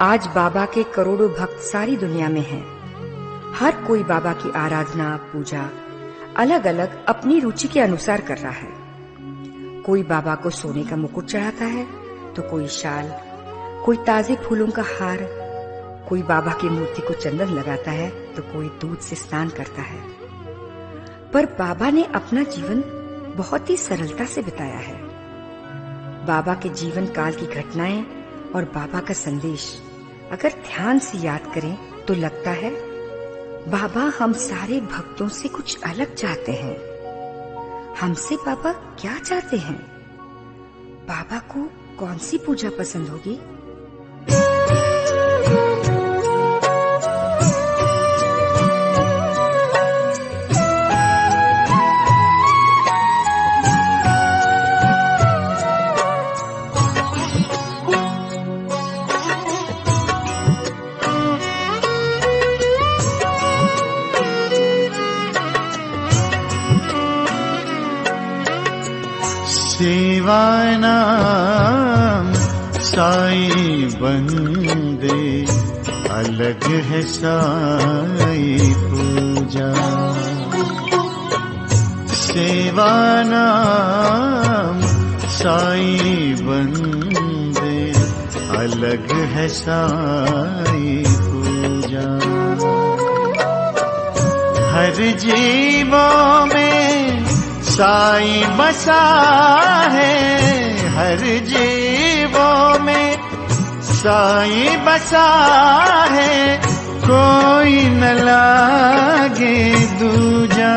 आज बाबा के करोड़ों भक्त सारी दुनिया में हैं। हर कोई बाबा की आराधना पूजा अलग अलग अपनी रुचि के अनुसार कर रहा है। कोई बाबा को सोने का मुकुट चढ़ाता है तो कोई शाल, कोई ताजे फूलों का हार, कोई बाबा की मूर्ति को चंदन लगाता है तो कोई दूध से स्नान करता है। पर बाबा ने अपना जीवन बहुत ही सरलता से बिताया है। बाबा के जीवन काल की घटनाएं और बाबा का संदेश अगर ध्यान से याद करें तो लगता है बाबा हम सारे भक्तों से कुछ अलग चाहते हैं। हमसे बाबा क्या चाहते हैं? बाबा को कौन सी पूजा पसंद होगी? सेवा नाम साई बंदे, अलग है साई पूजा। सेवा नाम साई बंदे, अलग है साई पूजा। हर जीवों में साई बसा है, हर जीवों में साई बसा है, कोई न लागे दूजा।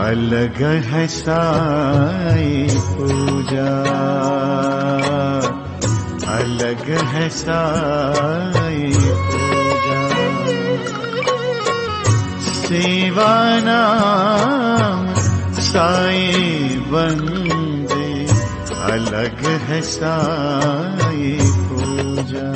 अलग है साई पूजा, अलग है साई पूजा। सेवा नाम साई बंदे, अलग है साई पूजा।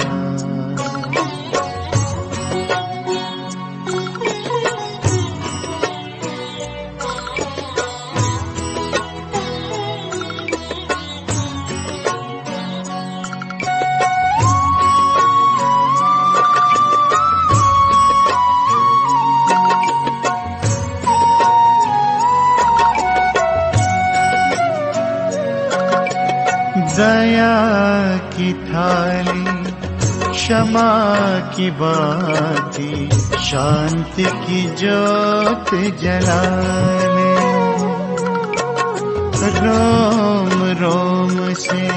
दया की थाली, क्षमा की बाती, शांति की ज्योत जलाने। रोम रोम से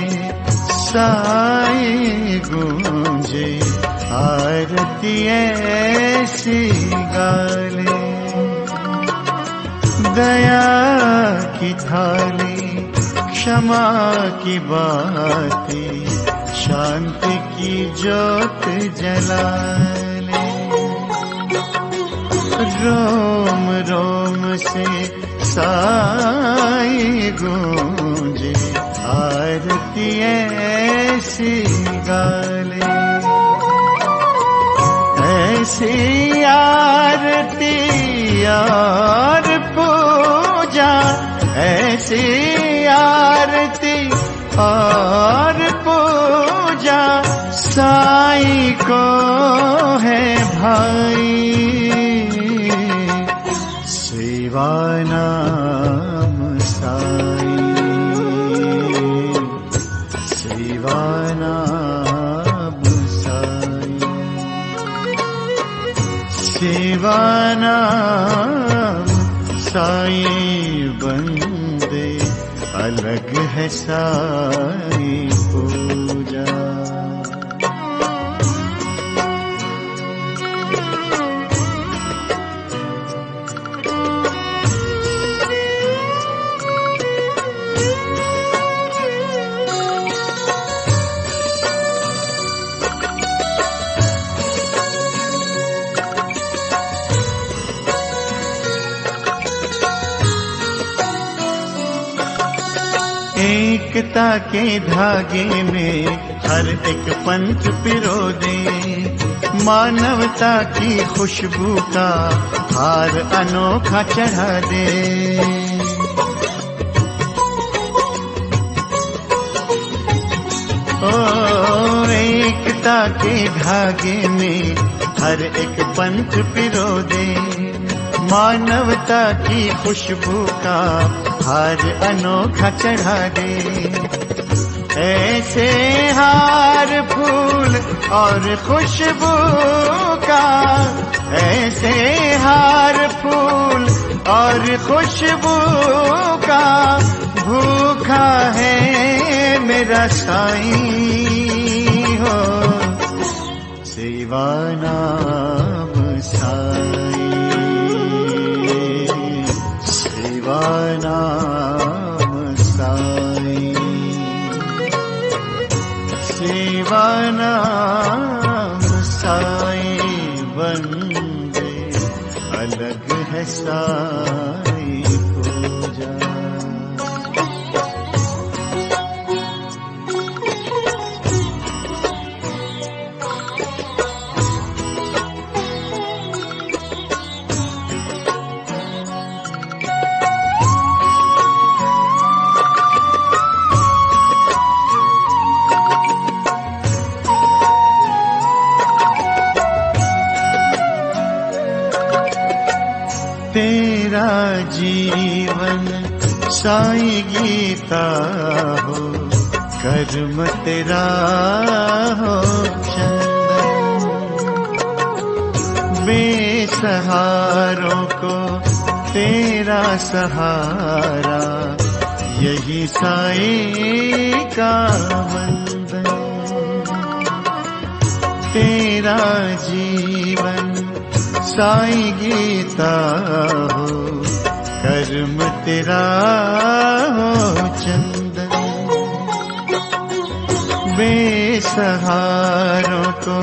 साई गूंजे, आरती ऐसी गाले। दया की थाली, क्षमा की बातें, शांति की ज्योत जलाने। रोम रोम से साई गूंजे, आरती ऐसी गाले। ऐसी आरती और पूजा, ऐसी आरती और पूजा, साई को है भाई। सेवा नाम साई, सेवा नाम साई, सेवा नाम साई बंदे, अलग है साई पूजा। एकता के धागे में हर एक पंथ पिरो दे, मानवता की खुशबू का हार अनोखा चढ़ा दे। ओ एकता के धागे में हर एक पंथ पिरो दे, मानवता की खुशबू का हार अनोखा चढ़ा दे। ऐसे हार फूल और खुशबू का, ऐसे हार फूल और खुशबू का भूखा है मेरा साईं हो, सेवा नाम साईं, सेवा नाम साईं, सेवा नाम साईं वंदे, अलग है साईं पूजा। तेरा जीवन साईं गीता हो, कर्म तेरा हो चंदन, बेसहारों को तेरा सहारा, यही साईं का वंदन। तेरा जीवन साईं गीता हो, कर्म तेरा हो चंदन, बेसहारों को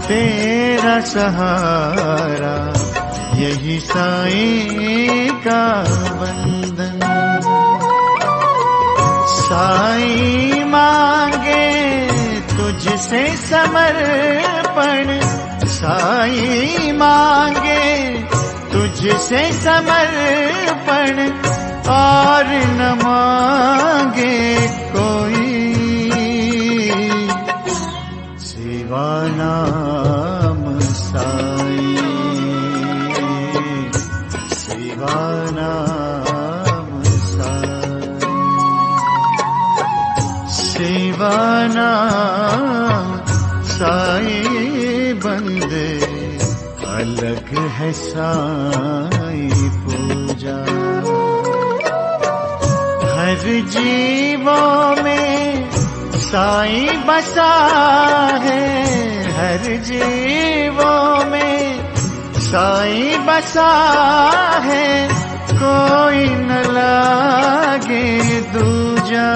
तेरा सहारा, यही साईं का वंदन। साईं मांगे तुझसे समर्पण, साईं मांगे तुझसे समर्पण, और न मांगे कोई, सेवा नाम साईं, सेवा नाम साईं, सेवा नाम साईं बंदे, अलग है साईं पूजा। हर जीवों में साईं बसा है, हर जीवों में साईं बसा है, कोई न लागे दूजा,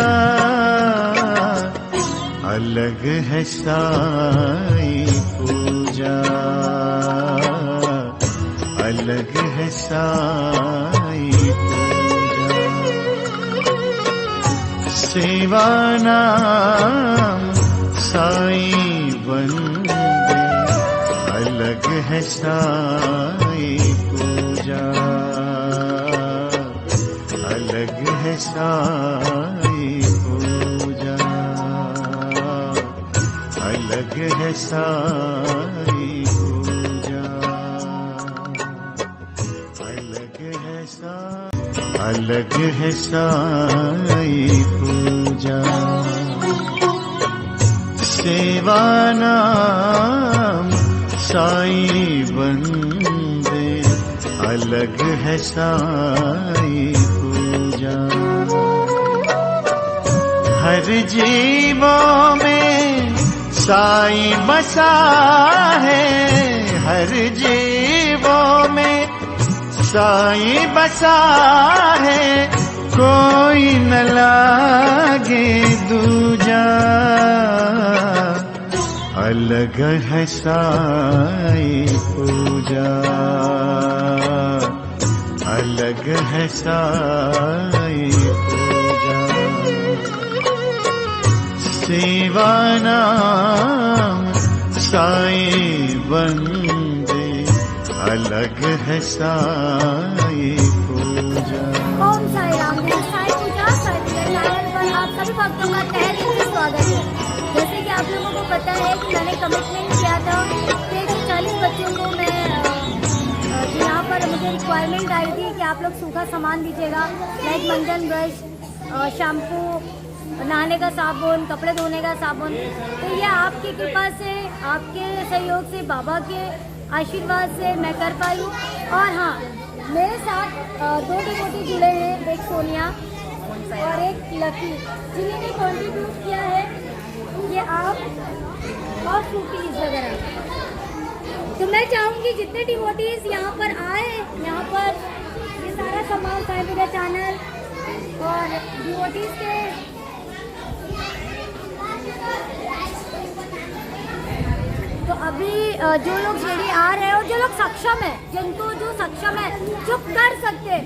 अलग है साईं पूजा, अलग है साईं पूजा। सेवा नाम साईं वंदे, अलग है साईं पूजा, अलग है साईं पूजा, अलग है साईं पूजा, अलग है साईं, अलग है साईं पूजा। सेवा नाम साईं वंदे, अलग है साईं पूजा। हर जीवों में साईं बसा है, हर जीवों में साईं बसा है, कोई न लागे दूजा, अलग है साईं पूजा, अलग है साईं पूजा। सेवा नाम साईं वंदे, अलग है साईं पूजा। ओम साई राम। साईं पूजा चैनल पर आप सभी भक्तों का तहे दिल से स्वागत है। जैसे कि आप लोगों को पता है कि मैंने कमिटमेंट किया था कि 40 बच्चों को मैं यहाँ पर मुझे रिक्वायरमेंट आई थी कि आप लोग सूखा सामान दीजिएगा, लाइक मंजन, ब्रश, शैम्पू, नहाने का साबुन, कपड़े धोने का साबुन। तो ये आपकी कृपा से, आपके सहयोग से, बाबा के आशीर्वाद से मैं कर पाई हूँ। और हाँ, मेरे साथ 2 डिवोटी जुड़े हैं, एक सोनिया और एक लकी, जिन्होंने कॉन्ट्रीब्यूट किया है ये आप और फ्रूटीज वगैरह। तो मैं चाहूँगी जितने डिवोटीज यहाँ पर आए, यहाँ पर ये सारा सामान साईं मीडिया चैनल और डिवोटीज के तो अभी जो लोग शिरडी आ रहे हैं और जो लोग सक्षम है, जिनको जो सक्षम है, जो कर सकते,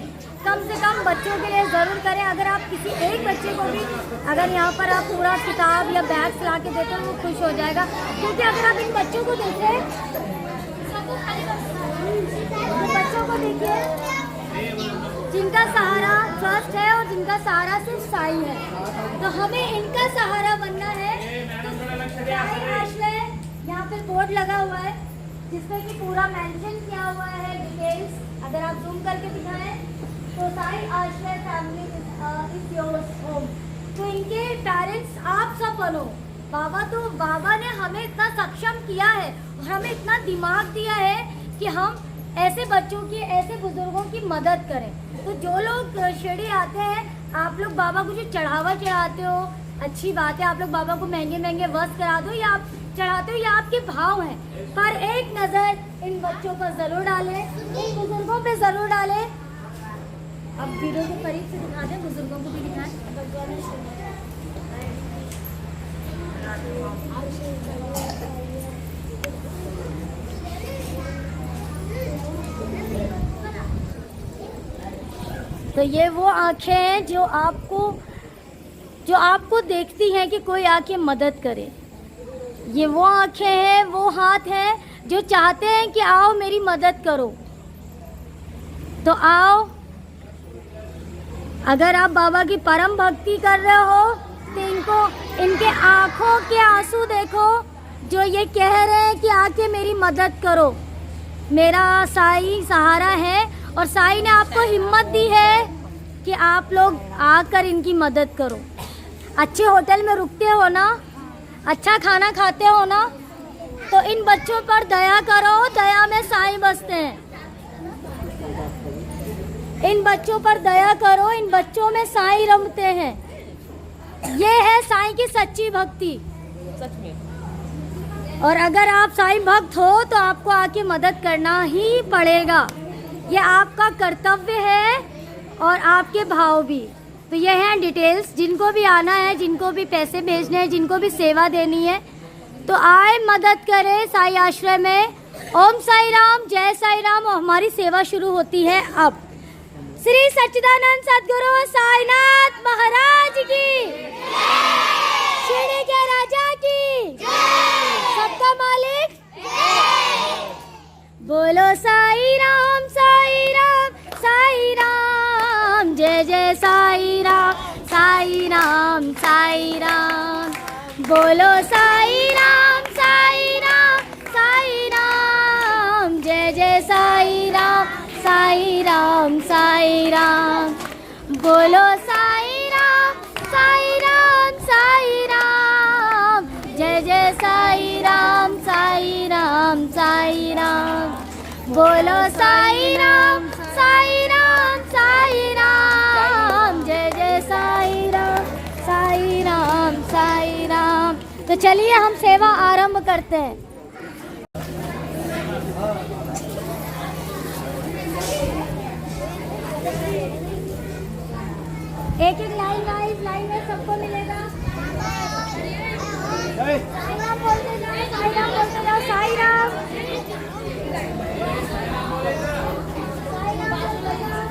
कम से कम बच्चों के लिए ज़रूर करें। अगर आप किसी एक बच्चे को भी अगर यहाँ पर आप पूरा किताब या बैग ला के देते हो वो खुश हो जाएगा। क्योंकि अगर आप इन बच्चों को देखें, बच्चों को देखिए जिनका सहारा ट्रस्ट है और जिनका सहारा सिर्फ साईं है, तो हमें इनका सहारा बनना है। तो साईं आश्रय यहाँ पे बोर्ड लगा हुआ है जिसमें कि पूरा मेंशन किया हुआ है डिटेल्स। अगर आप जूम करके दिखाएं तो साईं आश्रय फैमिली इज योर्स होम। तो इनके पेरेंट्स आप सब बनो। बाबा ने हमें इतना सक्षम किया है और हमें इतना दिमाग दिया है कि हम ऐसे बच्चों की, ऐसे बुजुर्गों की मदद करें। तो जो लोग शिरडी आते हैं, आप लोग बाबा को जो चढ़ावा चढ़ाते हो, अच्छी बात है, आप लोग बाबा को महंगे महंगे वस्त्र करा दो या आप चढ़ाते हो, या आपके भाव हैं, पर एक नज़र इन बच्चों पर ज़रूर डालें, इन बुजुर्गों पे ज़रूर डालें। अब वीडियो के करीब से दिखा दें, बुजुर्गों को भी दिखाएं। तो ये वो आंखें हैं जो आपको देखती हैं कि कोई आके मदद करे। ये वो आंखें हैं, वो हाथ हैं जो चाहते हैं कि आओ मेरी मदद करो। तो आओ, अगर आप बाबा की परम भक्ति कर रहे हो तो इनके आंखों के आंसू देखो, जो ये कह रहे हैं कि आके मेरी मदद करो। मेरा साईं सहारा है और साईं ने आपको हिम्मत दी है कि आप लोग आकर इनकी मदद करो। अच्छे होटल में रुकते हो ना, अच्छा खाना खाते हो ना, तो इन बच्चों पर दया करो। दया में साईं बसते हैं। इन बच्चों पर दया करो, इन बच्चों में साईं रमते हैं। ये है साईं की सच्ची भक्ति। सच में। और अगर आप साईं भक्त हो तो आपको आके मदद करना ही पड़ेगा। ये आपका कर्तव्य है और आपके भाव भी। तो ये हैं डिटेल्स। जिनको भी आना है, जिनको भी पैसे भेजने हैं, जिनको भी सेवा देनी है, तो आए, मदद करें साईं आश्रय में। ओम साई राम, जय साई राम। और हमारी सेवा शुरू होती है अब। श्री सच्चिदानंद सद्गुरु साईनाथ महाराज की, शिरडी के राजा की, सबका मालिक, बोलो साई राम, साई राम, साई राम, जय जय साई राम, साई राम, साई राम। बोलो साई राम, साई राम, साई राम, जय जय साई राम, साई राम, साई राम। बोलो साई राम, साई राम, साई राम, जय जय साई राम, साई राम, साई राम। बोलो साई राम, साई राम, साई राम, जय जय साई राम, साई राम, साई राम। तो चलिए हम सेवा आरंभ करते हैं। एक एक लाइन में सबको मिलेगा। साई राम बोलते जाओ, साई राम बोलते जाओ, साई राम, साई राम बोलते जाओ।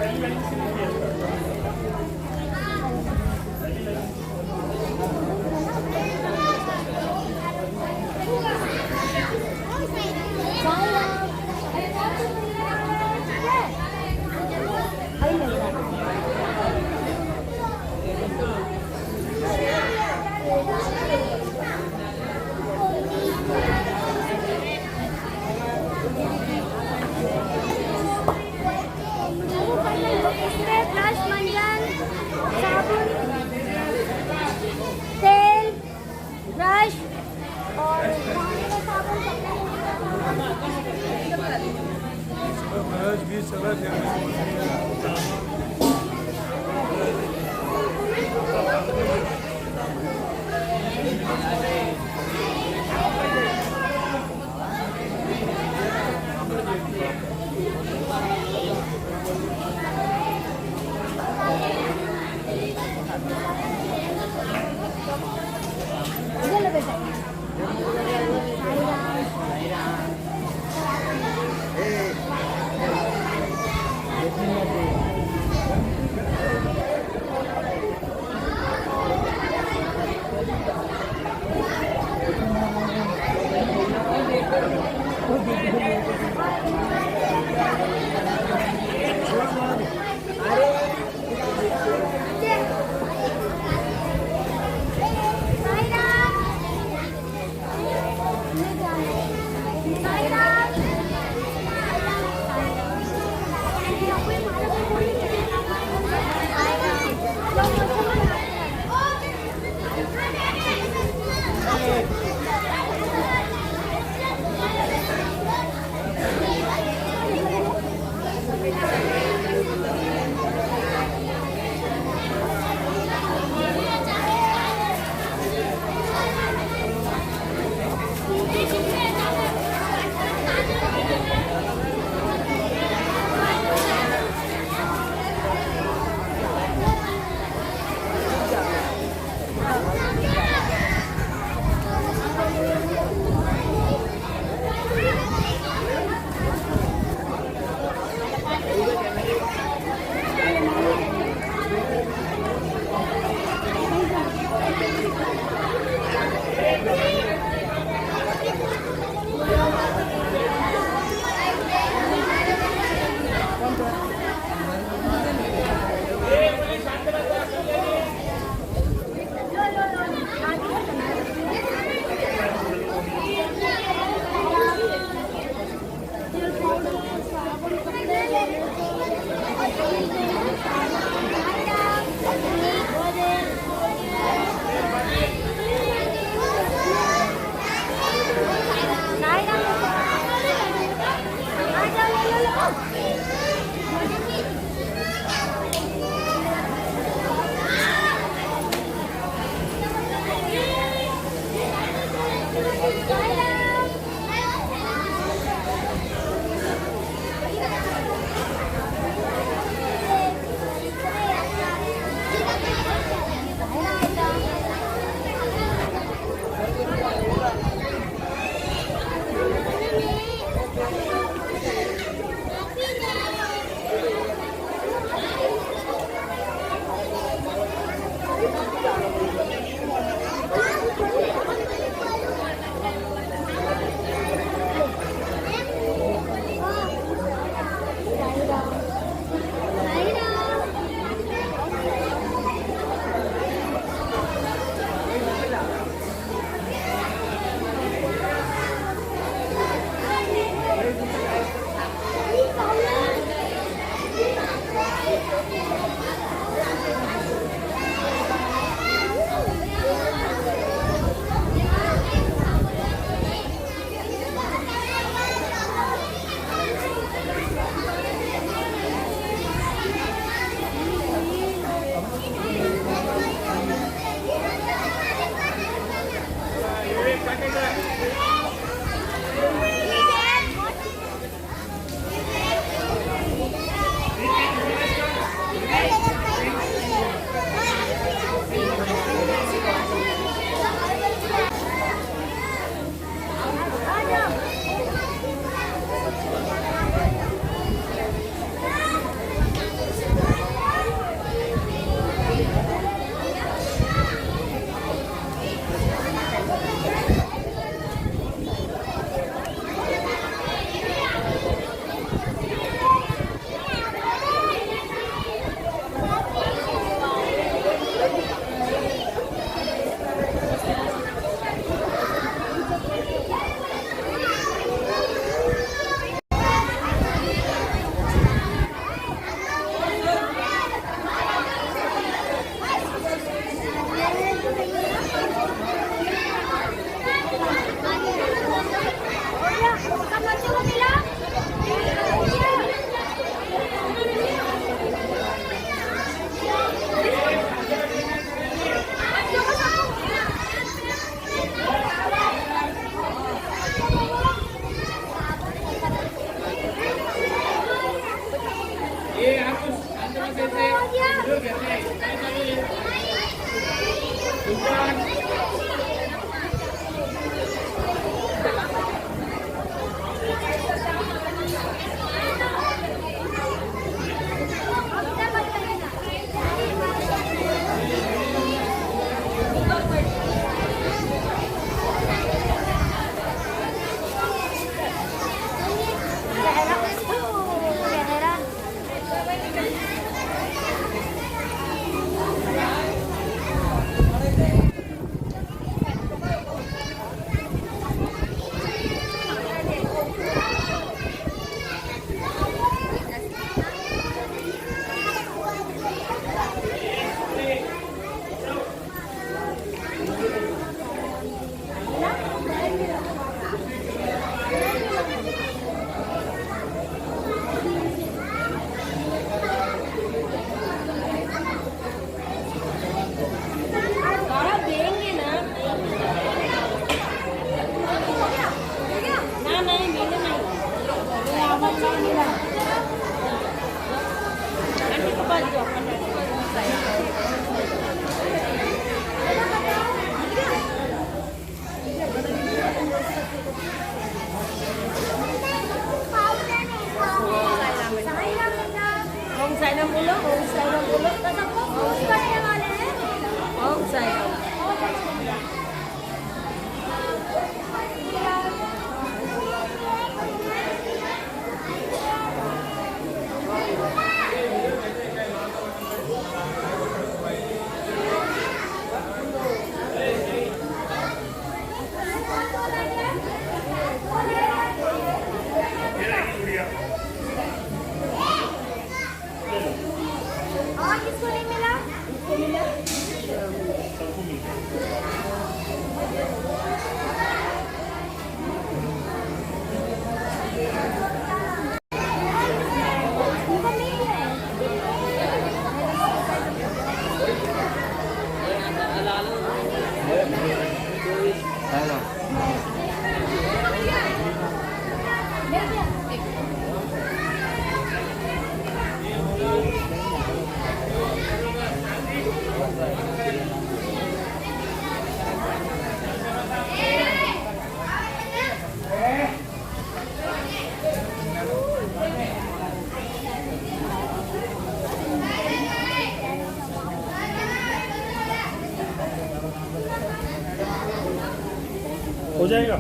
हो जाएगा।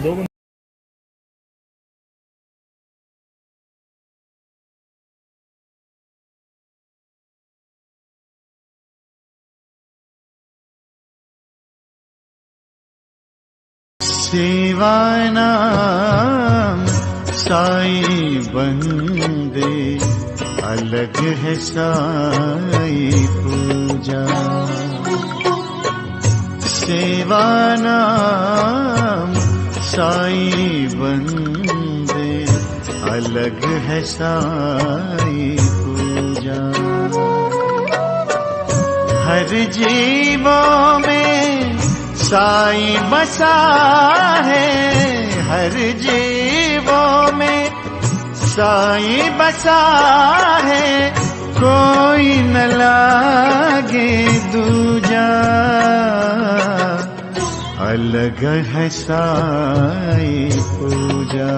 दो मिनट। सेवानाम साई बंदे, अलग है साई पूजा। सेवानाम साई बंदे, अलग है साई पूजा। हर जीवों में साई बसा है, हर जीवों में साई बसा है, कोई न लागे दूजा। अलग है साई पूजा,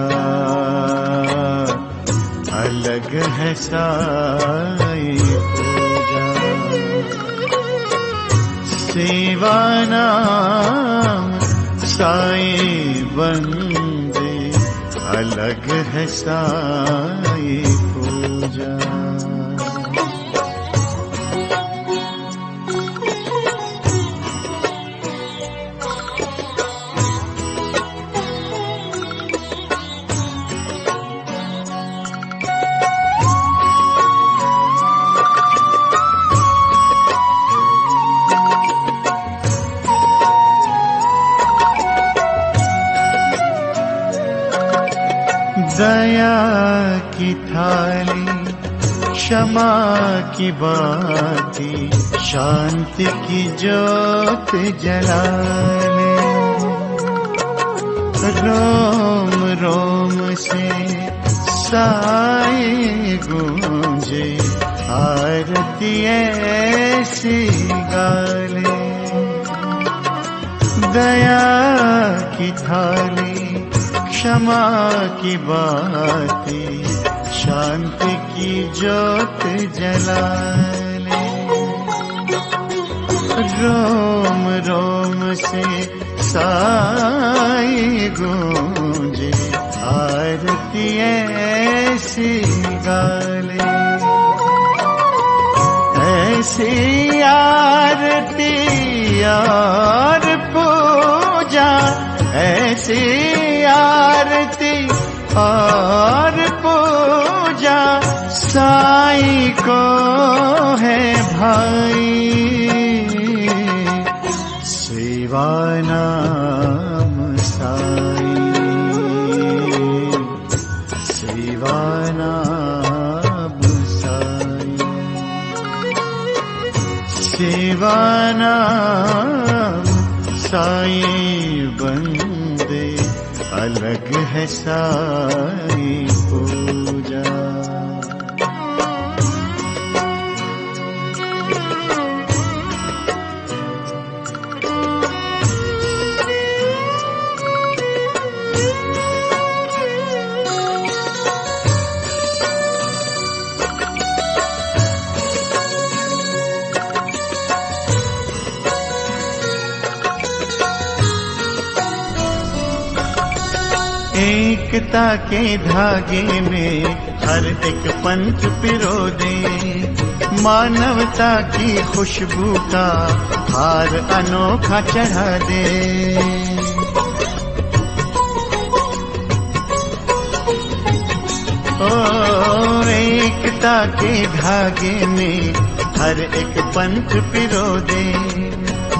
अलग है साई पूजा। सेवानाम साई बंदे, अलग है साई पूजा। दया की थाली, क्षमा की बाती, शांति की ज्योत जलाने। रोम रोम से साई गूंजे आरती ऐसी गाले। दया की थाली क्षमा की बाती शांति की ज्योत जला ले। रोम रोम से साई गूंजे आरती ऐसी गाले। ऐसी आरती और पूजा, ऐसी आरती और पूजा साई को है भाई। सेवा नाम साई, सेवा नाम साई, सेवा नाम साई बंदे अलग है साई पूजा। एकता के धागे में हर एक पंथ पिरो दे। मानवता की खुशबू का हार अनोखा चढ़ा दे। ओ एकता के धागे में हर एक पंथ पिरो दे।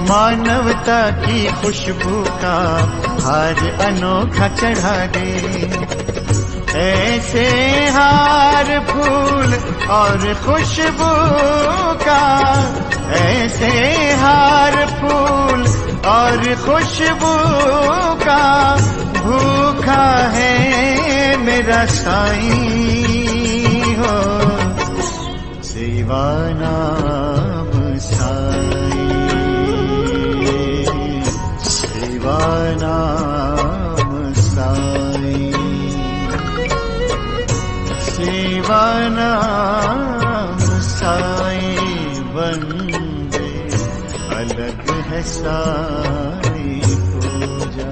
मानवता की खुशबू का हार अनोखा चढ़ा दे। ऐसे हार फूल और खुशबू का, ऐसे हार फूल और खुशबू का भूखा है मेरा साईं हो। सेवा नाम साई, सेवा नाम साई, सेवा नाम साई बंदे अलग है साई पूजा।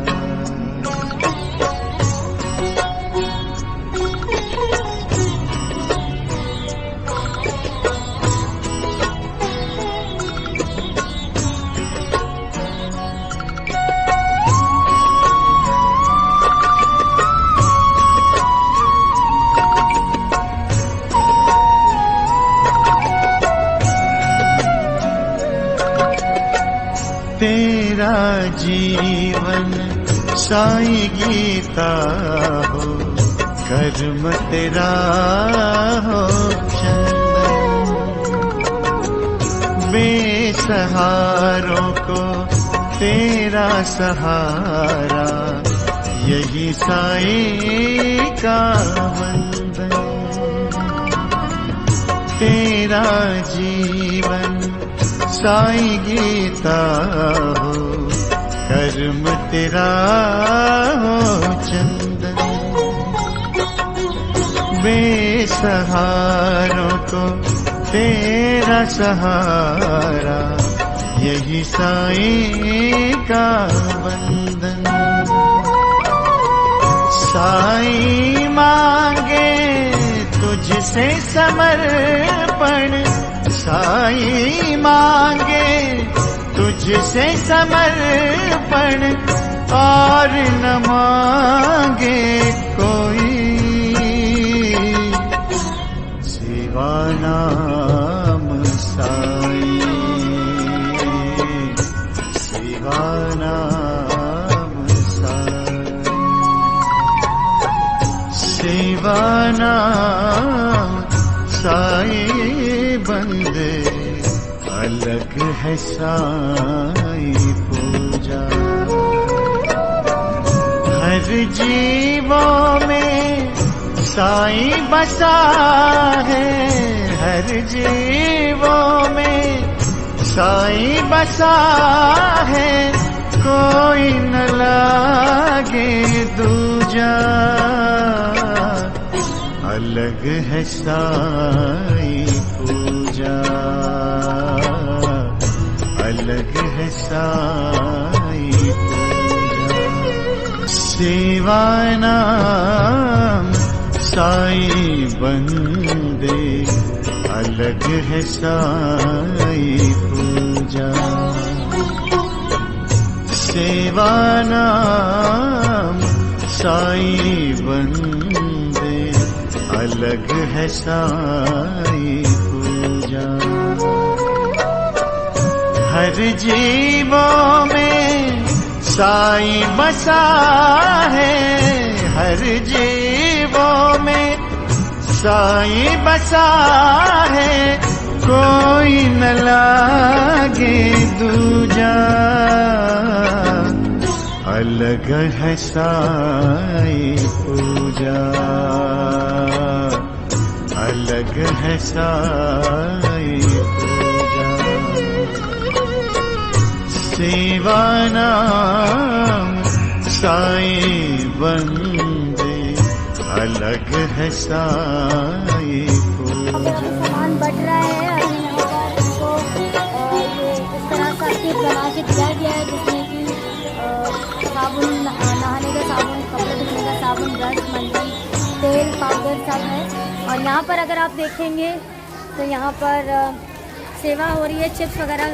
तेरा जीवन साई गीता हो, कर्म तेरा हो चंदन। बेसहारों को तेरा सहारा, यही साई का वंदन। तेरा जीवन साई गीता हो, कर्म तेरा हो चंदन। बेसहारों को तेरा सहारा, यही साई का वंदन। साई मांगे तुझसे समर्पण, साई मांगे तुझसे समर्पण, और न मांगे कोई। सेवा नाम साई, सेवा नाम साई, सेवा नाम साई बंदे अलग है साई पूजा। हर जीवों में साईं बसा है हर जीवों में, साईं बसा है कोई न लागे दूजा, अलग है साईं पूजा, अलग है साईं पूजा। सेवा नाम साईं बंदे, अलग है साईं पूजा। सेवा नाम साईं बंदे, अलग है साईं पूजा। हर जीवों में साईं बसा है, हर जीवों में साईं बसा है कोई न लागे दूजा, अलग है साईं पूजा, अलग है साईं पूजा। सेवा नाम साईं बंदे, अलग है साईं पूजा। सामान बट रहा है और यहाँ पर इनको ये इस तरह का किट बना के दिया गया है, जिसमें कि साबुन, नहाने का साबुन, कपड़े धोने का साबुन, ब्रश, मंजन, तेल, पाउडर सब है। और यहाँ पर अगर आप देखेंगे तो यहाँ पर सेवा हो रही है, चिप्स वगैरह,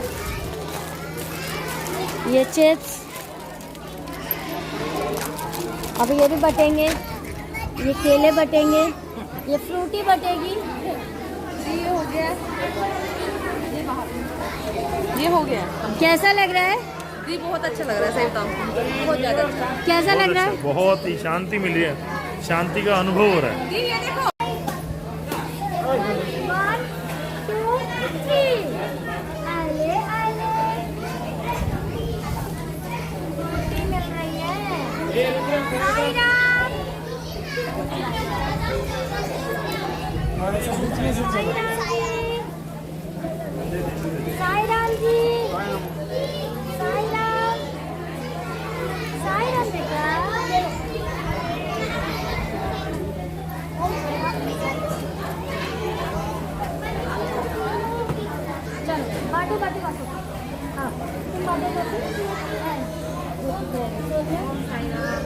ये चिप्स अभी ये भी बटेंगे, ये केले बटेंगे, ये फ्रूटी बटेगी। ये हो गया, ये हो गया। कैसा लग रहा है? जी बहुत अच्छा लग रहा है, सही बताऊं बहुत ज़्यादा अच्छा। कैसा लग रहा है? बहुत ही शांति मिली है, शांति का अनुभव हो रहा है। जी ये देखो, 1, 2, 3 आले आले फ्रूटी मिल रही है। साईं राम, साईं राम जी, साईं राम, साईं राम बेटा। चलो बाटो बाटो बाटो, हाँ तुम बाटो बाटो। साईं राम,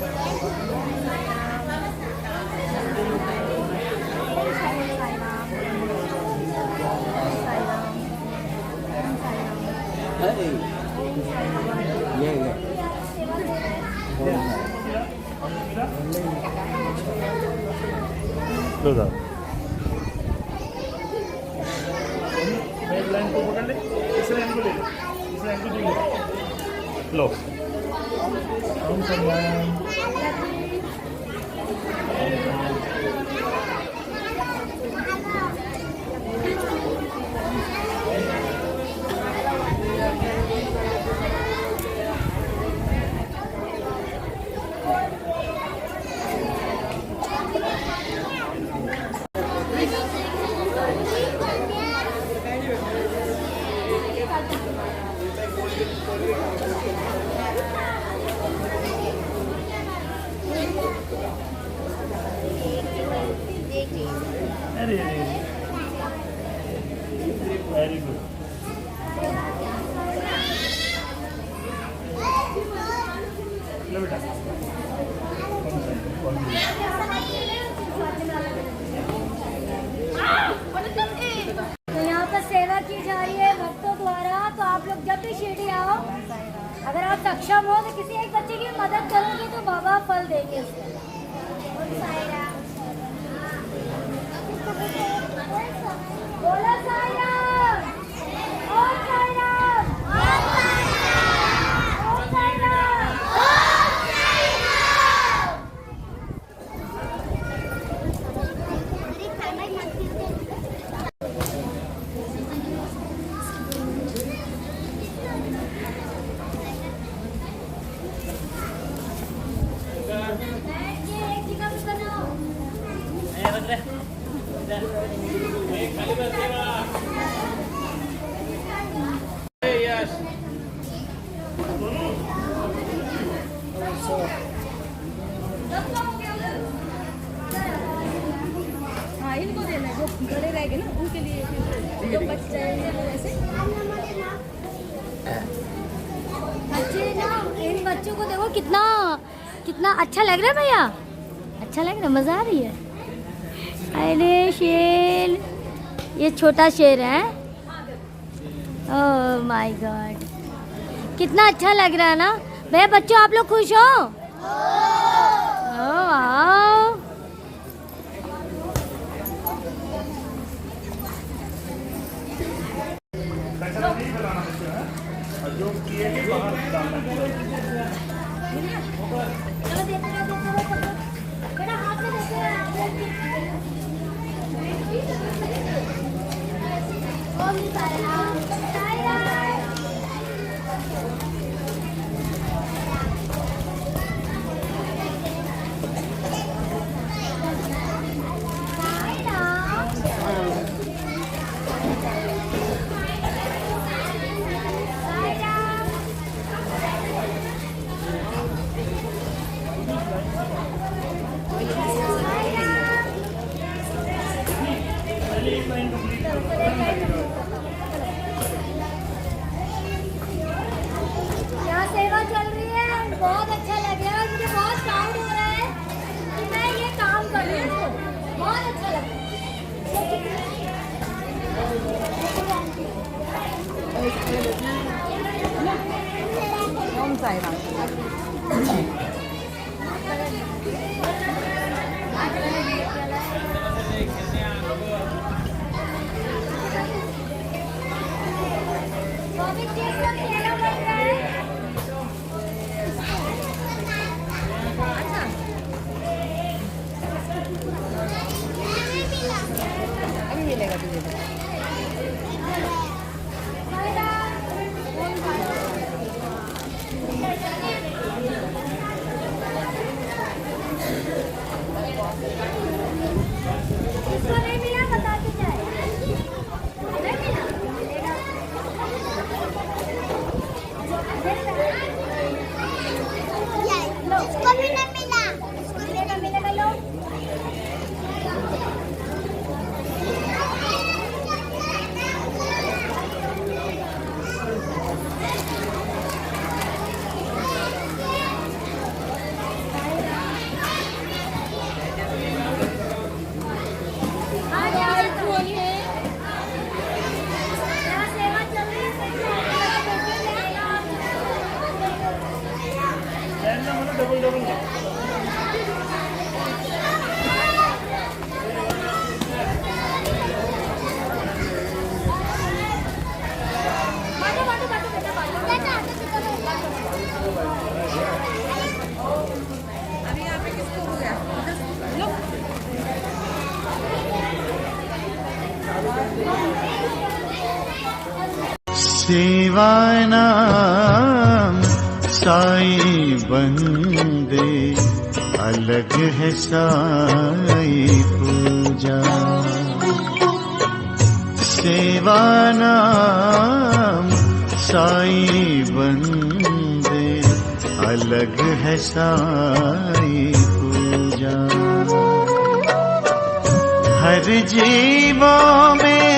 लो दादा, एक लाइन को पकड़ ले, इस लाइन को ले लो, इस लाइन को ले लो। ओम सन्मान। Very good. लो बेटा, तो यहाँ पर सेवा की जा रही है भक्तों द्वारा। तो आप लोग जब भी शिरडी आओ, अगर आप सक्षम हो तो किसी एक बच्चे की मदद करोगे तो बाबा फल देंगे उसको। बोलो साईं राम, ओम साईं राम, ओम साईं राम, ओम साईं राम, ओम साईं राम। एक जगह पे बनाओ। यस हाँ इनको देना है, जो बड़े रह गए ना उनके लिए, जो बच्चे हैं वो ऐसे। बच्चे ना, इन बच्चों को देखो कितना कितना अच्छा लग रहा है भैया, अच्छा लग रहा है, मजा आ रही है। अरे शेर, ये छोटा शेर है। ओह माय गॉड, कितना अच्छा लग रहा है ना भैया। बच्चों आप लोग खुश हो? Oh wow. जो किए के बाहर डालना चलो देखते रहो, बेटा हाथ में देखते रहो। ओम साई राम, साई राम। साई राम। साई राम। यहाँ सेवा चल रही है, बहुत अच्छा लग रहा है और मुझे बहुत प्राउड हो रहा है कि मैं ये काम कर रही हूँ। बहुत अच्छा लग ओम साई राम। स्वामी जी का खेला बन रहा है। अभी मिलेगा तुझे। साई राम। ओम साई राम। इसको नहीं मिला, बता के जाए। नहीं मिला, मिलेगा। लो, इसको भी नहीं मिला। मिलेगा, मिलेगा, लो। यहाँ सेवा चल रही है, डबल डबल बाटो बाटो बाटो बेटा, बाटो बेटा। अभी यहाँ पे किसको हो गया? लो। सेवा नाम साई बंदे, अलग है साई पूजा। सेवा नाम साई बंदे, अलग है साई पूजा। हर जीवों में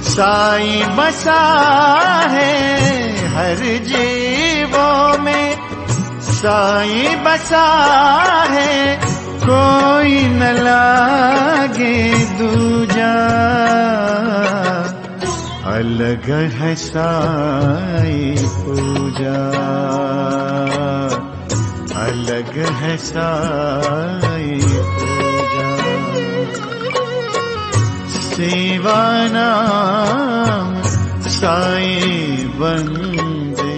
साई बसा है, हर जीवों में साई बसा है, कोई न लागे दूजा। अलग है साई पूजा, अलग है साई पूजा। सेवा नाम साई बंदे,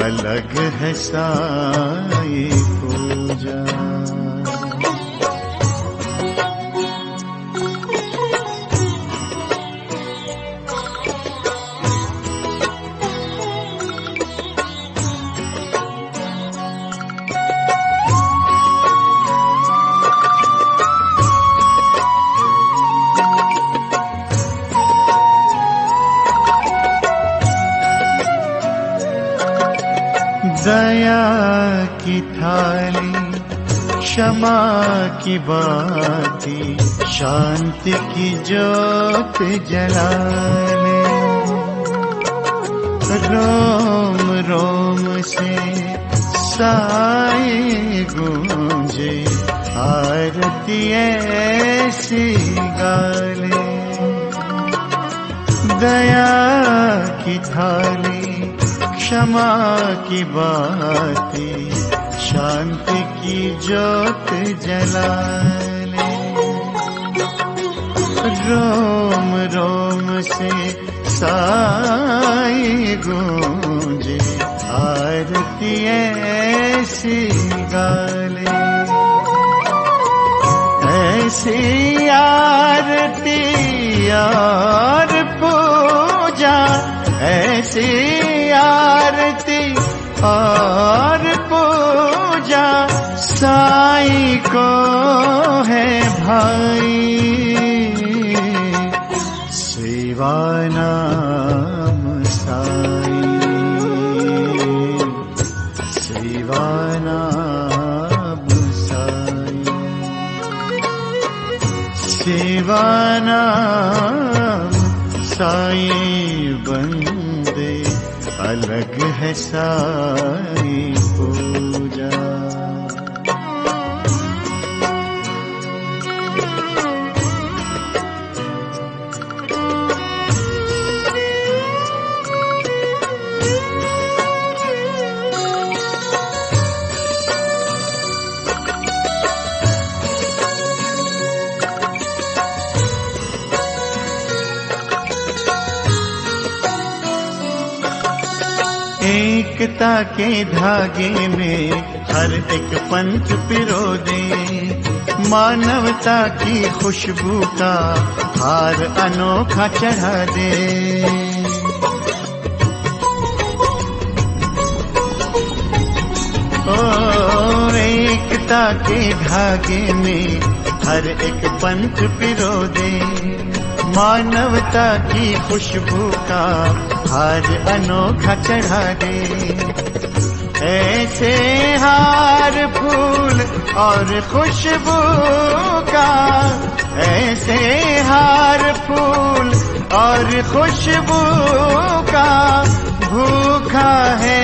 अलग है साई पूजा। दया की थाली, क्षमा की बाती, शांति की ज्योत जला ले। रोम रोम से साई गूंजे, आरती ऐसी गाले। दया की थाली, क्षमा की बाती, शांति की ज्योत जला ले। रोम रोम से साई गूंजे, आरती ऐसी गाले। ऐसी आरती और पूजा, ऐसी आरती और पूजा, साईं को है भाई। सेवा नाम साईं, सेवा नाम साईं, सेवा नाम साईं बंदे, अलग है साई पूजा। एकता के धागे में हर एक पंथ पिरो दे, मानवता की खुशबू का हार अनोखा चढ़ा दे। ओ एकता के धागे में हर एक पंथ पिरो दे, मानवता की खुशबू का हार अनोखा चढ़ा दे। ऐसे हार फूल और खुशबू का, ऐसे हार फूल और खुशबू का, भूखा है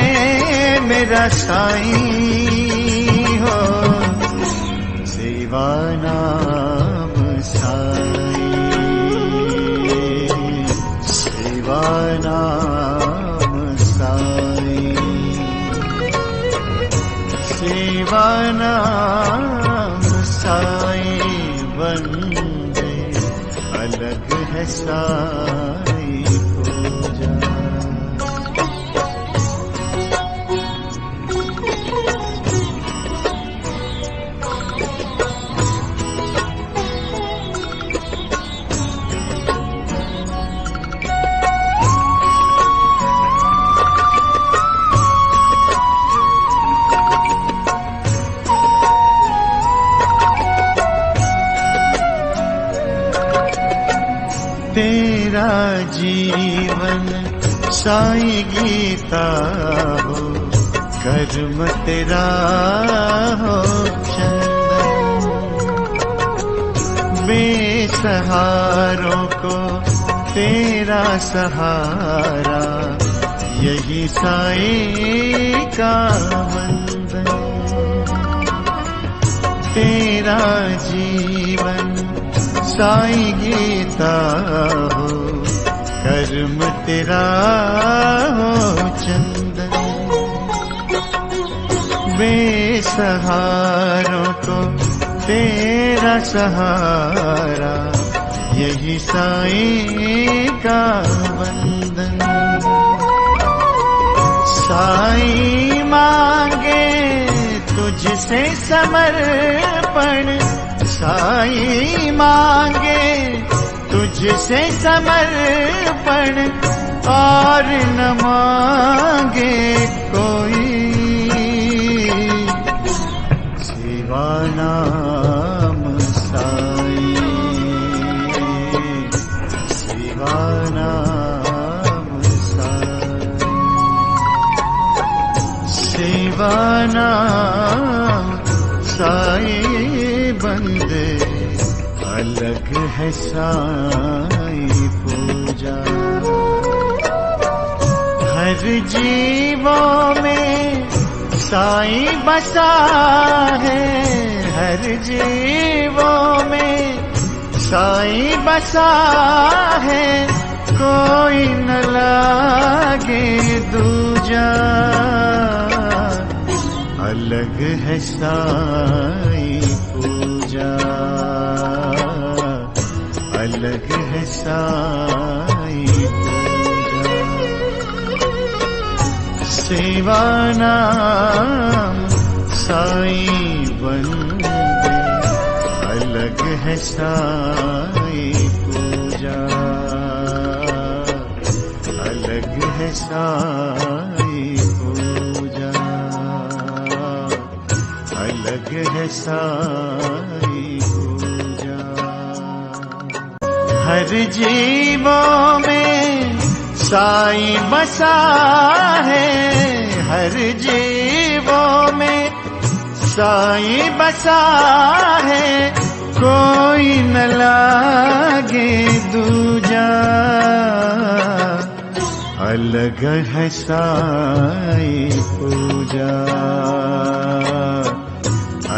मेरा साईं हो। सेवा नाम साईं, सेवा नाम साईं, सेवा नाम साईं बंदे, अलग है साईं पूजा। तेरा जीवन साईं गीता हो, कर्म तेरा हो चंदन। बेसहारों को तेरा सहारा, यही साईं का वंदन। तेरा जीवन साईं गीता हो, कर्म तेरा हो चंदन। बेसहारों को तेरा सहारा, यही साईं का वंदन। साईं मांगे तुझसे समर्पण, साईं मांगे तुझसे समर्पण, और न मांगे कोई। सेवा नाम साईं, सेवा नाम साईं, अलग है साईं पूजा। हर जीवों में साईं बसा है, हर जीवों में साईं बसा है, कोई न लागे दूजा। अलग है साईं पूजा, अलग है साईं पूजा। सेवा नाम साईं वंदे, अलग है साईं पूजा, अलग है साईं पूजा, अलग है साईं पूजा। हर जीवों में साईं बसा है, हर जीवों में साईं बसा है, कोई न लागे दूजा। अलग है साईं पूजा,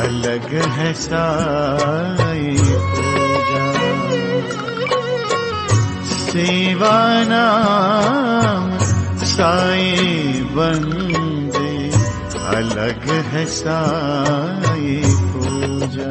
अलग है साईं पूजा। सेवा नाम साईं वंदे, अलग है साईं पूजा।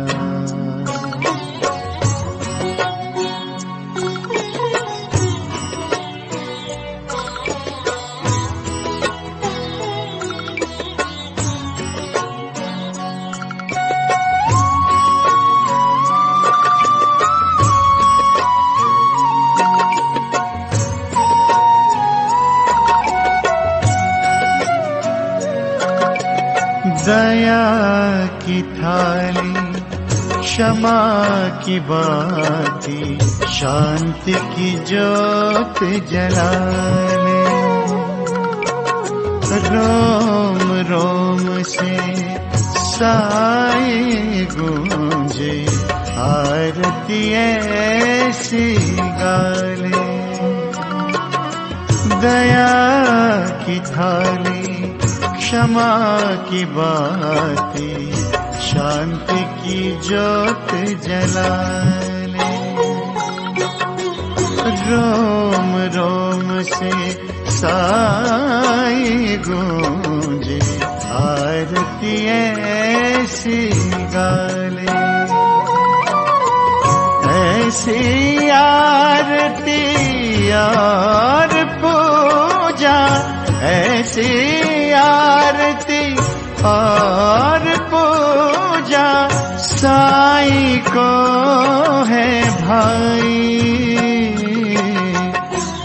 दया की थाली, क्षमा की बाती, शांति की जोत जलाने। रोम रोम से साईं गूंजे, आरती ऐसी गाले। दया की थाली, क्षमा की बाती, शांति की जोत जलाने। रोम रोम से साईं गूंजे, आरती ऐसी गाले। ऐसी आरती और पूजा, ऐसी आरती और पूजा, साईं को है भाई।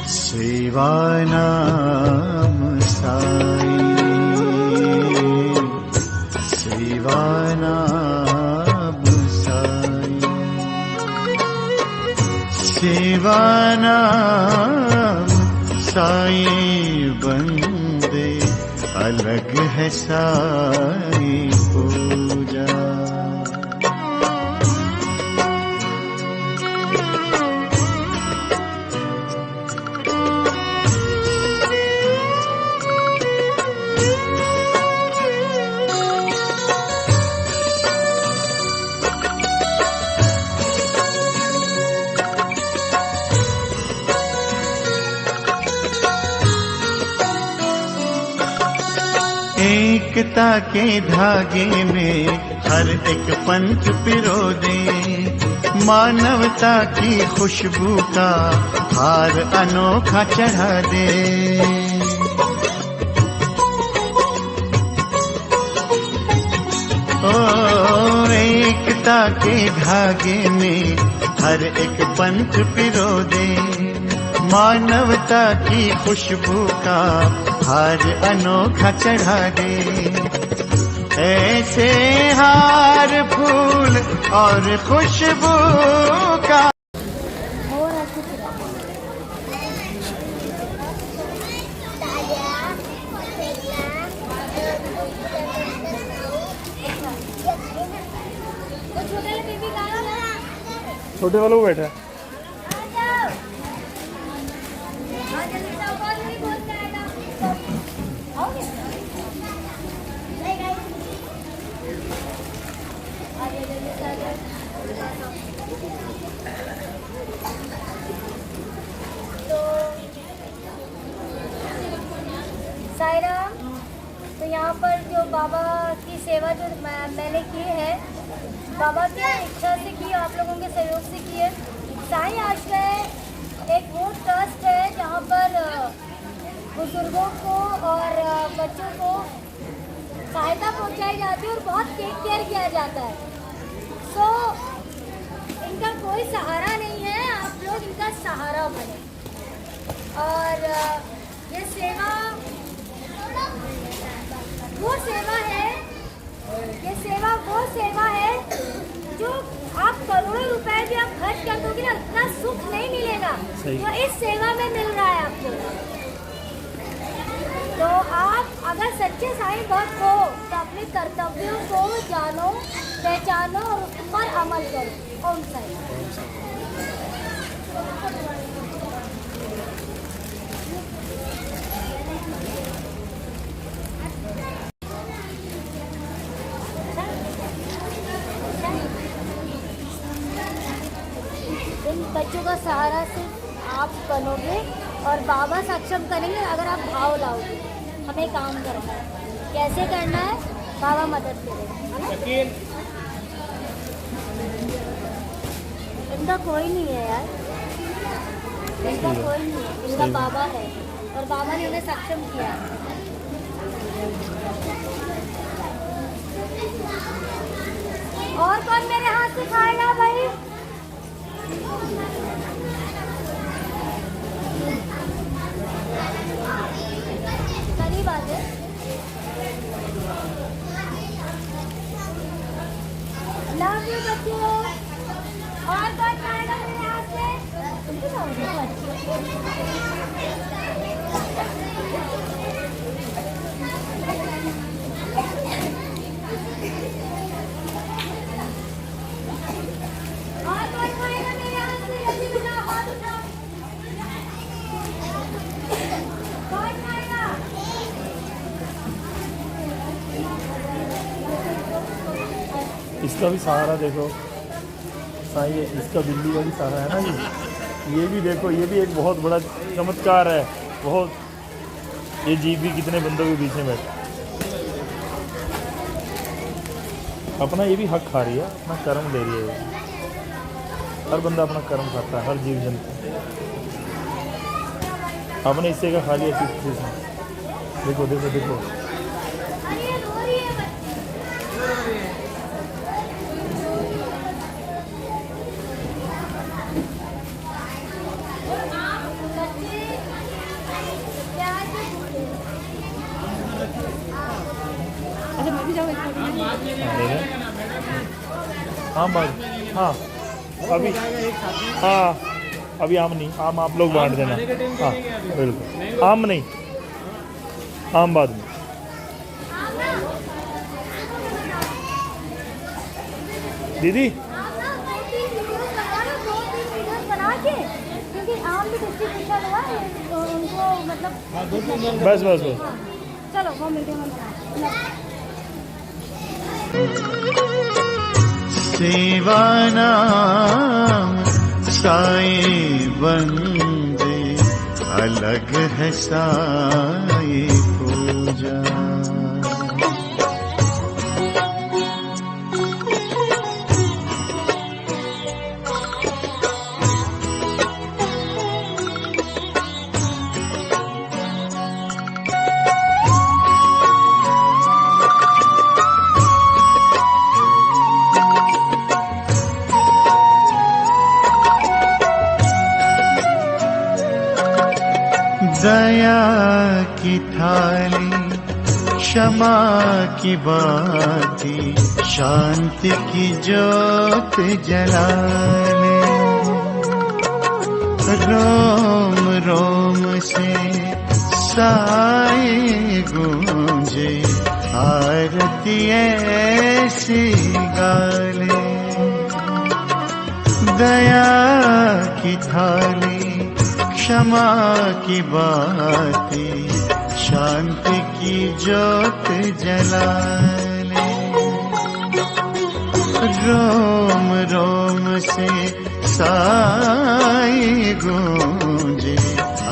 सेवा नाम साईं, सेवा नाम साईं, सेवा नाम साईं वंदे, अलग है साईं पूजा। एकता के धागे में हर एक पंथ पिरो दे, मानवता की खुशबू का हार अनोखा चढ़ा दे। ओ एकता के धागे में हर एक पंथ पिरो दे, मानवता की खुशबू का हार अनोखा चढ़ा दे। ऐसे हार फूल और खुशबू का छोटे वालों को बैठा है। साईं राम। तो यहाँ पर जो बाबा की सेवा जो मैंने की है, बाबा की इच्छा से की, आप लोगों के सहयोग से की है। साईं आश्रय एक वो ट्रस्ट है जहाँ पर बुजुर्गों को और बच्चों को सहायता पहुँचाई जाती है और बहुत टेक केयर किया जाता है। सो इनका कोई सहारा नहीं है, आप लोग इनका सहारा बने। और ये सेवा वो सेवा है, ये सेवा वो सेवा है जो आप करोड़ों रुपए भी आप खर्च कर दोगे ना, इतना सुख नहीं मिलेगा जो इस सेवा में मिल रहा है आपको। तो आप अगर सच्चे साईं भक्त हो तो अपने कर्तव्यों को जानो, पहचानो और उस पर अमल करो। ओम साईं। इन बच्चों का सहारा सिर्फ आप बनोगे और बाबा सक्षम करेंगे अगर आप भाव लाओगे। हमें काम करना है, कैसे करना है, बाबा मदद करेगा। इनका कोई नहीं है यार, इनका कोई नहीं है, इनका बाबा है और बाबा ने उन्हें सक्षम किया। और कौन मेरे हाथ से खाएगा भाई? करीब आ जाए। लव यू बच्चों। और कौन खाएगा मेरे हाथ से? और कौन खाएगा मेरे हाथ से? जल्दी बताओ, हाथ उठाओ। कौन खाएगा? इसका भी सहारा देखो साईं, इसका बिल्ली का भी सहारा है ना जी। ये भी देखो, ये भी एक बहुत बड़ा चमत्कार है। बहुत ये जीव भी कितने बंदों के बीच में बैठा, अपना ये भी हक खा रही है, अपना कर्म ले रही है। हर बंदा अपना कर्म खाता है, हर जीव जंतु। आपने इससे का खा लिया चीज से। देखो देखो देखो, अरे रो रही है बच्ची। अच्छा मैं भी जाऊँ एक हाँ बात, हाँ अभी, हाँ अभी आम नहीं, आम आप लोग बांट देना। हाँ बिल्कुल, आम नहीं, आम बाद में। दीदी क्योंकि आम भी डिस्ट्रीब्यूशन हुआ है तो उनको मतलब बस बस बस। चलो वो मीडियम में बना। सेवा नाम साईं बंदे, अलग है साईं पूजा। दया की थाली, क्षमा की बाती, शांति की ज्योत जलाने। रोम रोम से साईं गूंजे, आरती ऐसी गाले। दया थाली, क्षमा की बातें शांति की ज्योत जला ले। रोम रोम से साई गूंजे,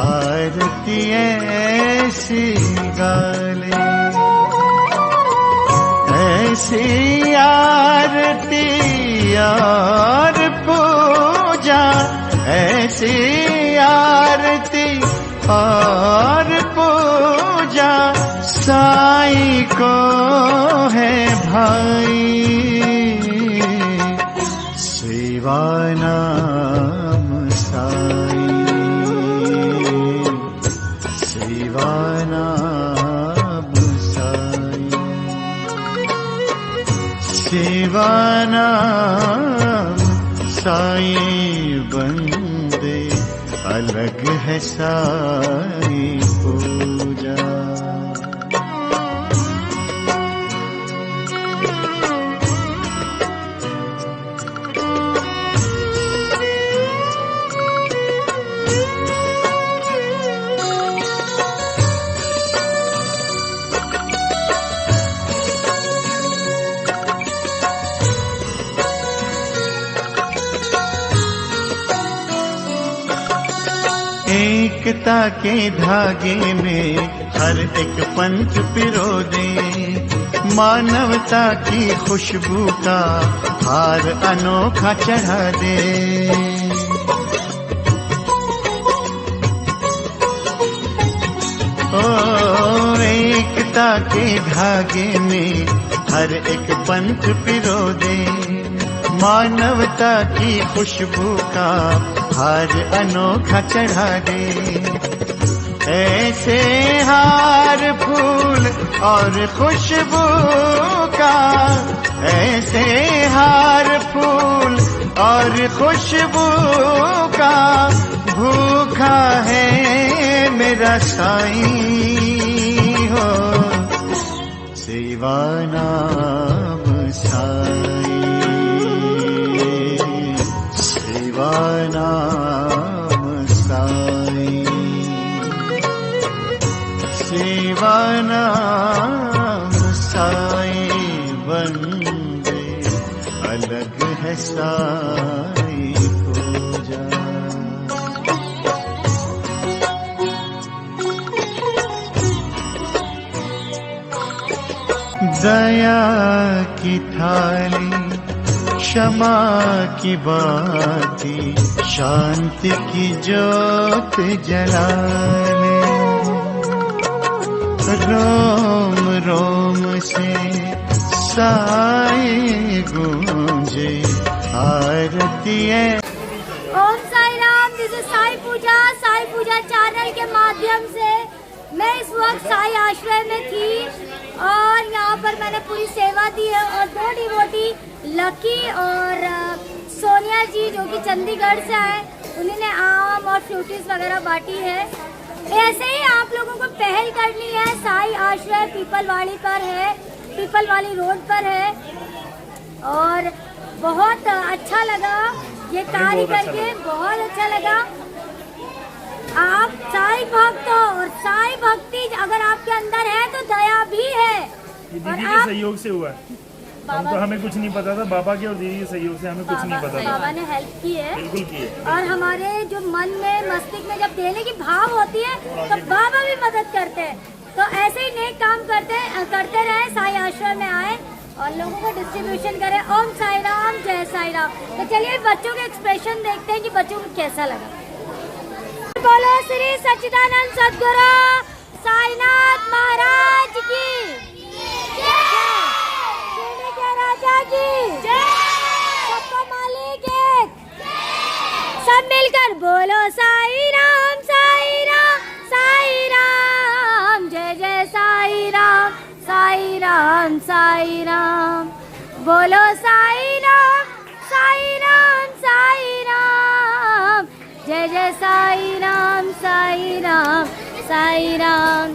आरती ऐसी गाले। ऐसी आरती और पूजा, ऐसी आरती और पूजा साईं को है भाई। सेवा नाम साईं, सेवा नाम साईं, सेवा नाम साईं बंदे, अलग है साईं पूजा। एकता के धागे में हर एक पंथ पिरो दे, मानवता की खुशबू का हार अनोखा चढ़ा दे। ओ एकता के धागे में हर एक पंथ पिरो दे, मानवता की खुशबू का हार अनोखा चढ़ा दे। ऐसे हार फूल और खुशबू का, ऐसे हार फूल और खुशबू का भूखा है मेरा साईं हो। सेवा नाम साईं, सेवा नाम साईं, सेवा नाम साईं बंदे, अलग है साईं पूजा। दया की थाली, क्षमा की बाती, शांति की ज्योत जला ले। रोम रोम से साई गूंजे, आरती है। Om Sai Ram. This is Sai Puja channel के माध्यम से मैं इस वक्त साई आश्रय में थी और यहाँ पर मैंने पूरी सेवा दी है। और दो डिवोटी लकी और सोनिया जी जो कि चंडीगढ़ से आए, उन्होंने आम और फ्रूटीज वगैरह बांटी है। ऐसे ही आप लोगों को पहल करनी है। साई आश्रय पीपलवाड़ी पर है, पीपलवाड़ी रोड पर है। और बहुत अच्छा लगा ये कार्य करके, बहुत अच्छा लगा। आप साई भक्त हो और साई भक्ति अगर आपके अंदर है तो दया भी है। ये दीदी के सहयोग से हुआ है। हम तो हमें कुछ नहीं पता था, बाबा के और दीदी के सहयोग से हमें कुछ नहीं पता था। बाबा ने हेल्प की है, बिल्कुल की है। और हमारे जो मन में मस्तिष्क में जब देने की भाव होती है तो बाबा भी मदद करते हैं। तो ऐसे ही नेक काम करते रहे, साई आश्रम में आए और लोगों को डिस्ट्रीब्यूशन करें। ओम साई राम, जय साई राम। तो चलिए बच्चों के एक्सप्रेशन देखते हैं कि बच्चों को कैसा लगा। बोलो श्री सच्चिदानंद सद्गुरु साईनाथ महाराज की जय, शिरडी के राजा की जय, सबका मालिक एक, सब मिलकर बोलो साई राम साई राम साई राम, जय जय साई राम साई राम साई राम। बोलो साई राम साई राम साई राम, जय जय साई राम साई राम साई राम।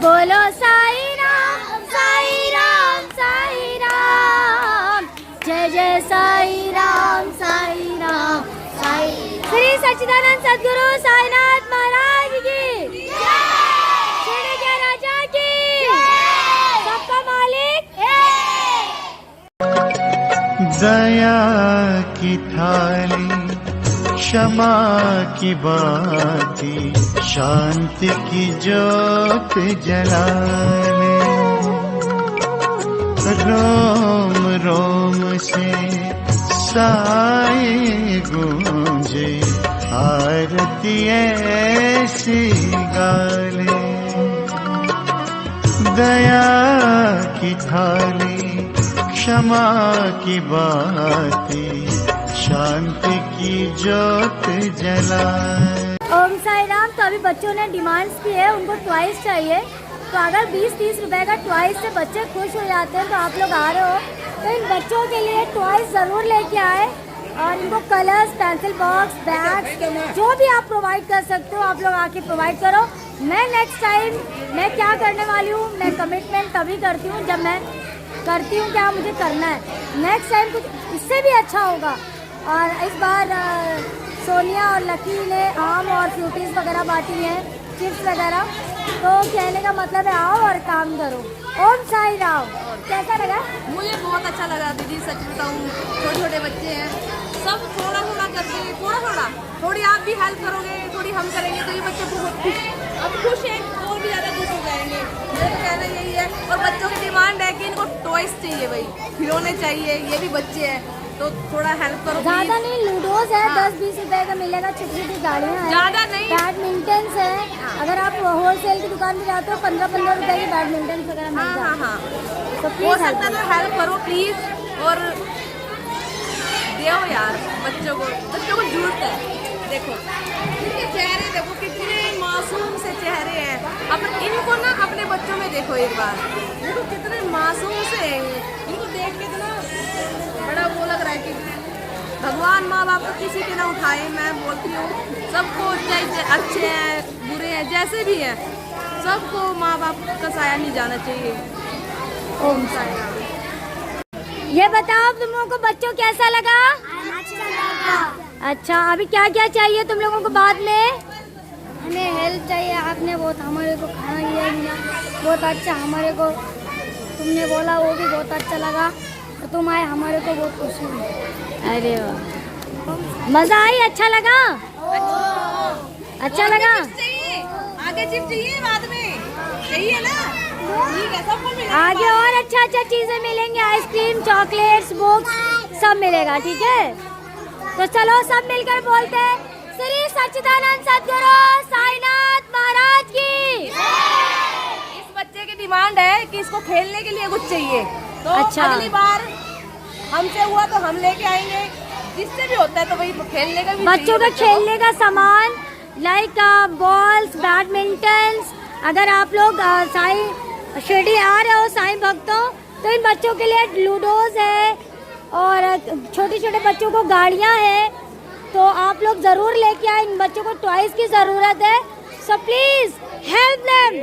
बोलो साई राम साई राम साई राम, जय जय साई राम साई राम साई। श्री सच्चिदानंद सद्गुरु साईनाथ महाराज की, शिरडी के राजा की, सबका मालिक। दया की थाली, क्षमा की बाती, शांति की ज्योत जलाने, रोम रोम से साए गूंजे, आरती ऐसी गाले। दया की थाली, क्षमा की बाती, शांति की ज्योत जलाए। ओम साई राम। तो अभी बच्चों ने डिमांड्स की है, उनको टॉयज चाहिए। तो अगर 20-30 रुपए का टॉयज से बच्चे खुश हो जाते हैं, तो आप लोग आ रहे हो तो इन बच्चों के लिए टॉयज जरूर लेके आए और इनको कलर्स, पेंसिल बॉक्स, बैग्स जो भी आप प्रोवाइड कर सकते हो आप लोग आके प्रोवाइड करो। मैं नेक्स्ट टाइम मैं क्या करने वाली हूँ, मैं कमिटमेंट तभी करती हूँ जब मैं करती हूँ क्या मुझे करना है। नेक्स्ट टाइम कुछ इससे भी अच्छा होगा। और इस बार सोनिया और लकी ने आम और फ्रूटीज वगैरह बांटी हैं, चिप्स वगैरह। तो कहने का मतलब है आओ और काम करो। ओम साई राम। कैसा लगा? मुझे बहुत अच्छा लगा दीदी, सच बताऊँ। छोटे छोटे बच्चे हैं, सब थोड़ा थोड़ा करके, थोड़ी आप भी हेल्प करोगे, थोड़ी हम करेंगे, तो ये बच्चे बहुत खुश हैं और भी ज़्यादा खुश हो जाएंगे। मेरा तो कहना यही है। और बच्चों की डिमांड है कि इनको टॉयज चाहिए, भाई खिलौने चाहिए, ये भी बच्चे हैं तो थोड़ा हेल्प करो। ज्यादा नहीं, लूडोज है, 10-20 रुपए का मिलेगा। छोटी छोटी गाड़ियाँ हैं, ज़्यादा नहीं। बैडमिंटन है। अगर आप होलसेल की दुकान पे जाते हो 15-15 रुपए की बैडमिंटन वगैरह मिल जाते हैं। हाँ तो हो प्लीज सकता है तो हेल्प करो प्लीज। और दो यार, बच्चों को जरूरत है। देखो इनके चेहरे, देखो कितने मासूम से चेहरे हैं। अपन इनको ना अपने बच्चों में देखो एक बार, देखो कितने मासूम से हैं। इनको देख के तो ना बड़ा वो लग रहा है कि भगवान माँ बाप को किसी के ना उठाए। मैं बोलती हूँ सबको, चाहे अच्छे हैं बुरे हैं जैसे भी हैं, सबको माँ बाप का साया नहीं जाना चाहिए। ओम साई राम। ये बताओ तुम लोगों को बच्चों कैसा लगा? अच्छा, अभी क्या क्या चाहिए तुम लोगों को बाद में? हमें हेल्प चाहिए। आपने बहुत हमारे को खाना दिया, बहुत अच्छा हमारे को तुमने बोला, वो भी बहुत अच्छा लगा। तो तुम आए, हमारे को बहुत खुशी हुई। अरे वाह, मजा आई? अच्छा लगा? अच्छा लगा? आगे चिप चाहिए, बाद में चाहिए ना? ठीक है, सब मिलेगा। आगे और अच्छा अच्छा चीजें मिलेंगे, आइसक्रीम, चॉकलेट्स, बुक्स सब मिलेगा। ठीक है, तो चलो सब मिलकर बोलते हैं श्री सच्चिदानंद सद्गुरु साईनाथ महाराज की। इस बच्चे की डिमांड है कि इसको खेलने के लिए कुछ चाहिए, तो अच्छा। अगली बार हमसे हुआ तो हम लेके आएंगे, जिससे भी होता है। तो वही खेलने का भी बच्चों का खेलने का सामान लाइक बॉल्स, बैडमिंटन। अगर आप लोग साई शिरडी आ रहे हो साईं भक्तों, तो इन बच्चों के लिए लूडोज है और छोटे छोटे बच्चों को गाड़ियां हैं। तो आप लोग जरूर लेके आए। इन बच्चों को टॉयज की जरूरत है, सो प्लीज हेल्प देम।